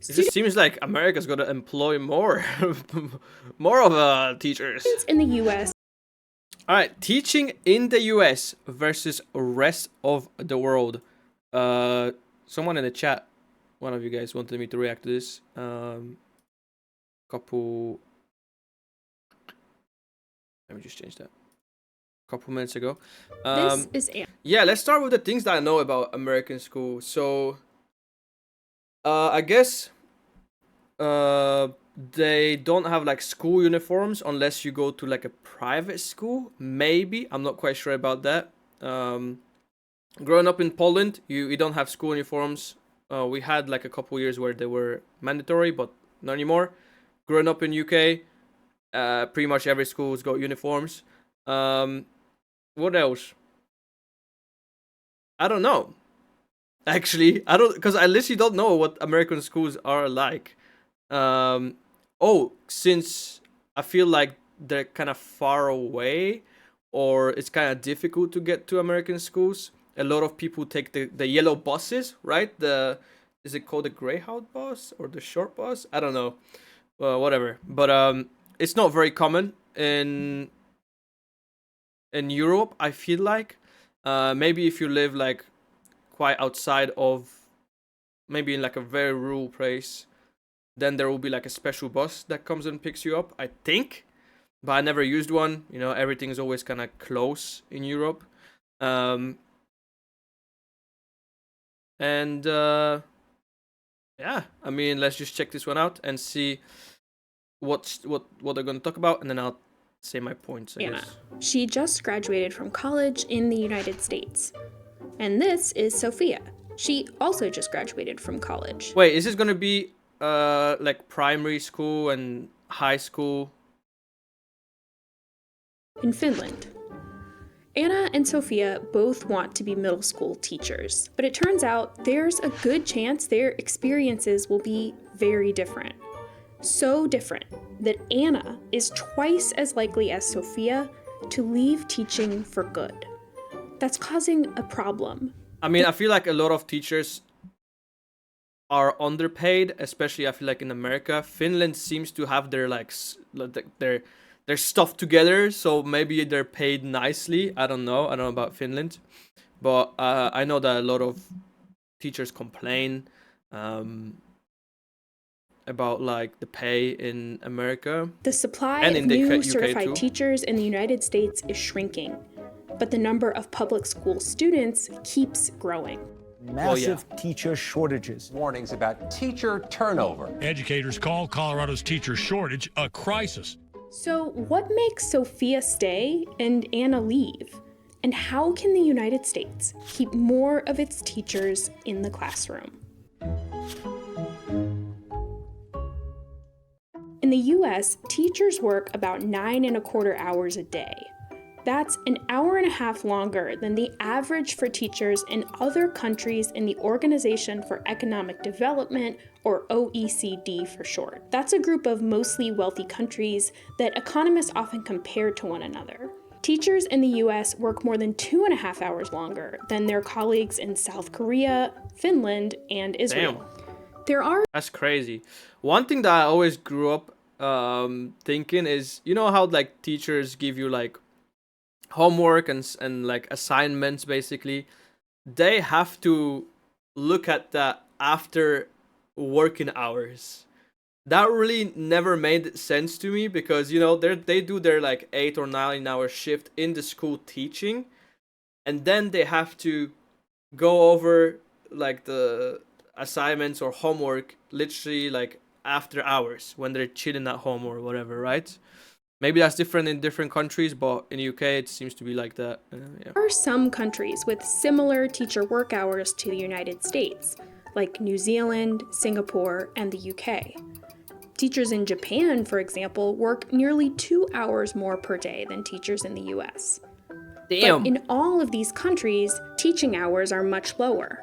It just seems like America's got to employ more, more of teachers. Students in the U.S. All right, teaching in the U.S. versus rest of the world. Someone in the chat, one of you guys wanted me to react to this. Couple. Let me just change that. Couple minutes ago. This is Anna. Yeah, let's start with the things that I know about American school. So, I guess, they don't have like school uniforms unless you go to like a private school. Maybe, I'm not quite sure about that. Growing up in Poland, you don't have school uniforms. We had like a couple years where they were mandatory, but not anymore. Growing up in UK, pretty much every school's got uniforms. What else? I don't know. Actually, I don't, because I literally don't know what American schools are like. Since I feel like they're kind of far away, or it's kind of difficult to get to American schools. A lot of people take the yellow buses, right? Is it called the Greyhound bus or the short bus? I don't know. Whatever. But it's not very common in Europe, I feel like. Maybe if you live like quite outside of, maybe in like a very rural place, then there will be like a special bus that comes and picks you up, I think. But I never used one. You know, everything is always kind of close in Europe. Yeah, I mean, let's just check this one out and see what they're going to talk about, and then I'll say my points, I Anna. guess. She just graduated from college in the United States. And this is Sophia. She also just graduated from college. Wait, is this going to be like primary school and high school? In Finland. Anna and Sophia both want to be middle school teachers, but it turns out there's a good chance their experiences will be very different. So different that Anna is twice as likely as Sophia to leave teaching for good. That's causing a problem. I mean, I feel like a lot of teachers are underpaid, especially I feel like in America. Finland seems to have their their stuff together, so maybe they're paid nicely. I don't know about Finland, but I know that a lot of teachers complain about like the pay in America. The supply And of in the new UK certified too. teachers in the United States is shrinking, but the number of public school students keeps growing. Massive teacher shortages. Warnings about teacher turnover. Educators call Colorado's teacher shortage a crisis. So, what makes Sophia stay and Anna leave? And how can the United States keep more of its teachers in the classroom? In the US, teachers work about 9.25 hours a day. That's an hour and a half longer than the average for teachers in other countries in the Organization for Economic Development, or OECD for short. That's a group of mostly wealthy countries that economists often compare to one another. Teachers in the US work more than 2.5 hours longer than their colleagues in South Korea, Finland, and Israel. Damn. That's crazy. One thing that I always grew up thinking is, you know how like teachers give you like homework and like assignments, basically they have to look at that after working hours. That really never made sense to me, because you know they do their like 8 or 9 hour shift in the school teaching, and then they have to go over like the assignments or homework literally like after hours when they're chilling at home or whatever, right? Maybe that's different in different countries, but in the UK it seems to be like that. There are some countries with similar teacher work hours to the United States, like New Zealand, Singapore, and the UK. Teachers in Japan, for example, work nearly 2 hours more per day than teachers in the US. Damn. But in all of these countries, teaching hours are much lower.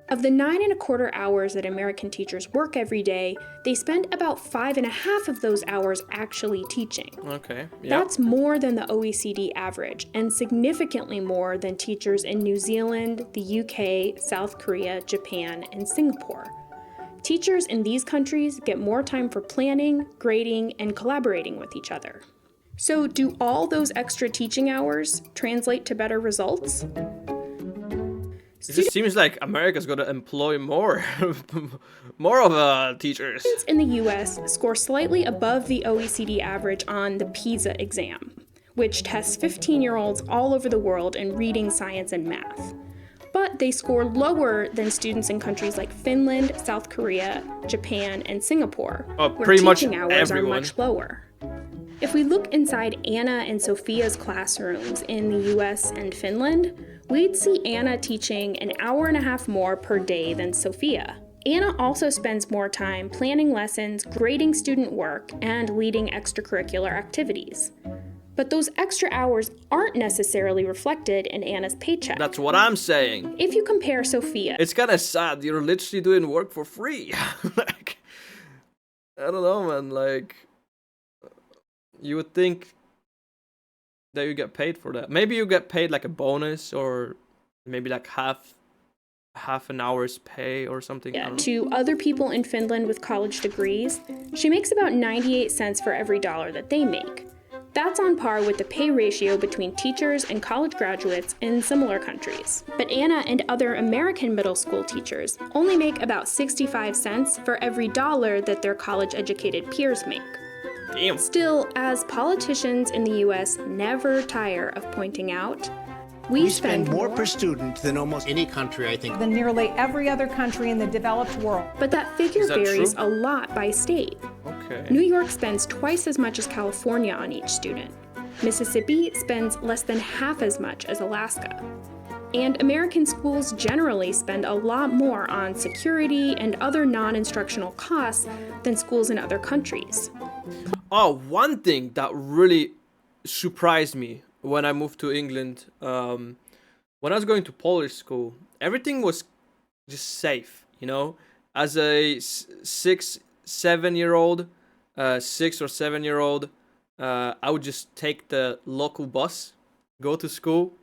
Of the 9.25 hours that American teachers work every day, they spend about 5.5 of those hours actually teaching. Okay. Yep. That's more than the OECD average, and significantly more than teachers in New Zealand, the UK, South Korea, Japan, and Singapore. Teachers in these countries get more time for planning, grading, and collaborating with each other. So, do all those extra teaching hours translate to better results? It just seems like America's going to employ more of teachers. Students in the US score slightly above the OECD average on the PISA exam, which tests 15-year-olds all over the world in reading, science, and math. But they score lower than students in countries like Finland, South Korea, Japan, and Singapore, where pretty much teaching hours everyone. are much lower. If we look inside Anna and Sophia's classrooms in the US and Finland, we'd see Anna teaching an hour and a half more per day than Sophia. Anna also spends more time planning lessons, grading student work, and leading extracurricular activities. But those extra hours aren't necessarily reflected in Anna's paycheck. That's what I'm saying. If you compare Sophia, It's kind of sad. You're literally doing work for free. Like, I don't know, man. Like, you would think that you get paid for that. Maybe you get paid like a bonus, or maybe like half an hour's pay or something. I don't know. to other people in Finland with college degrees, she makes about 98 cents for every dollar that they make. That's on par with the pay ratio between teachers and college graduates in similar countries. But Anna and other American middle school teachers only make about 65 cents for every dollar that their college-educated peers make. Damn. Still, as politicians in the US never tire of pointing out, we spend more per student than almost Any country, I think. than nearly every other country in the developed world. but that figure Is that varies true? a lot by state. Okay. New York spends twice as much as California on each student. Mississippi spends less than half as much as Alaska. And American schools generally spend a lot more on security and other non-instructional costs than schools in other countries. Oh, one thing that really surprised me when I moved to England, when I was going to Polish school, everything was just safe, you know? As a 6 or 7 year old, I would just take the local bus, go to school,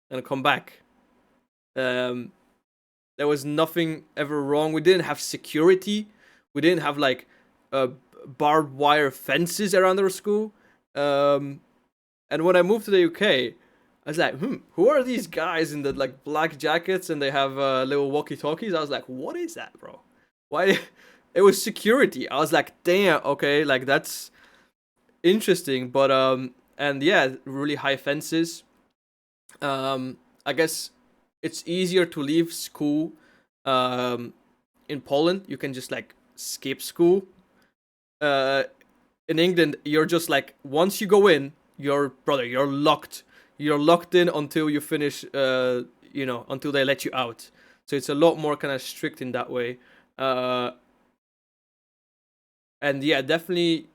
and come back. There was nothing ever wrong. We didn't have security. We didn't have like barbed wire fences around our school. And when I moved to the UK, I was like, who are these guys in the like black jackets and they have little walkie-talkies? I was like, what is that, bro? Why? It was security. I was like, damn, okay, like that's interesting. But and yeah, really high fences. I guess it's easier to leave school in Poland. You can just like skip school. In England, you're just like, once you go in, you're locked. You're locked in until you finish, until they let you out. So it's a lot more kind of strict in that way. And yeah, definitely,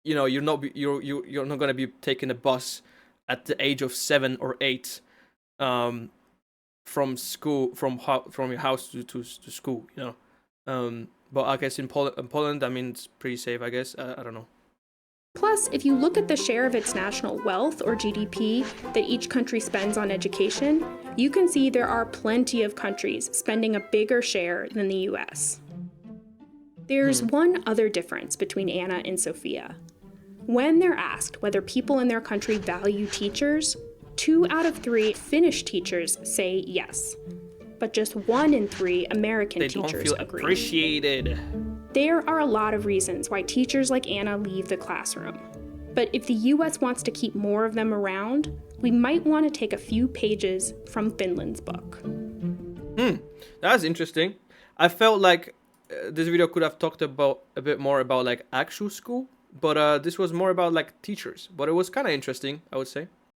you're not gonna be taking a bus at the age of 7 or 8, from school, from your house to school, But I guess in Poland, I mean, it's pretty safe, I guess. I don't know. Plus, if you look at the share of its national wealth, or GDP, that each country spends on education, you can see there are plenty of countries spending a bigger share than the US. There's one other difference between Anna and Sophia. When they're asked whether people in their country value teachers, 2 out of 3 Finnish teachers say yes. But just 1 in 3 American They don't teachers feel agree. appreciated. There are a lot of reasons why teachers like Anna leave the classroom. But if the US wants to keep more of them around, we might want to take a few pages from Finland's book. That's interesting. I felt like this video could have talked about a bit more about like actual school, but this was more about like teachers. But it was kind of interesting, I would say.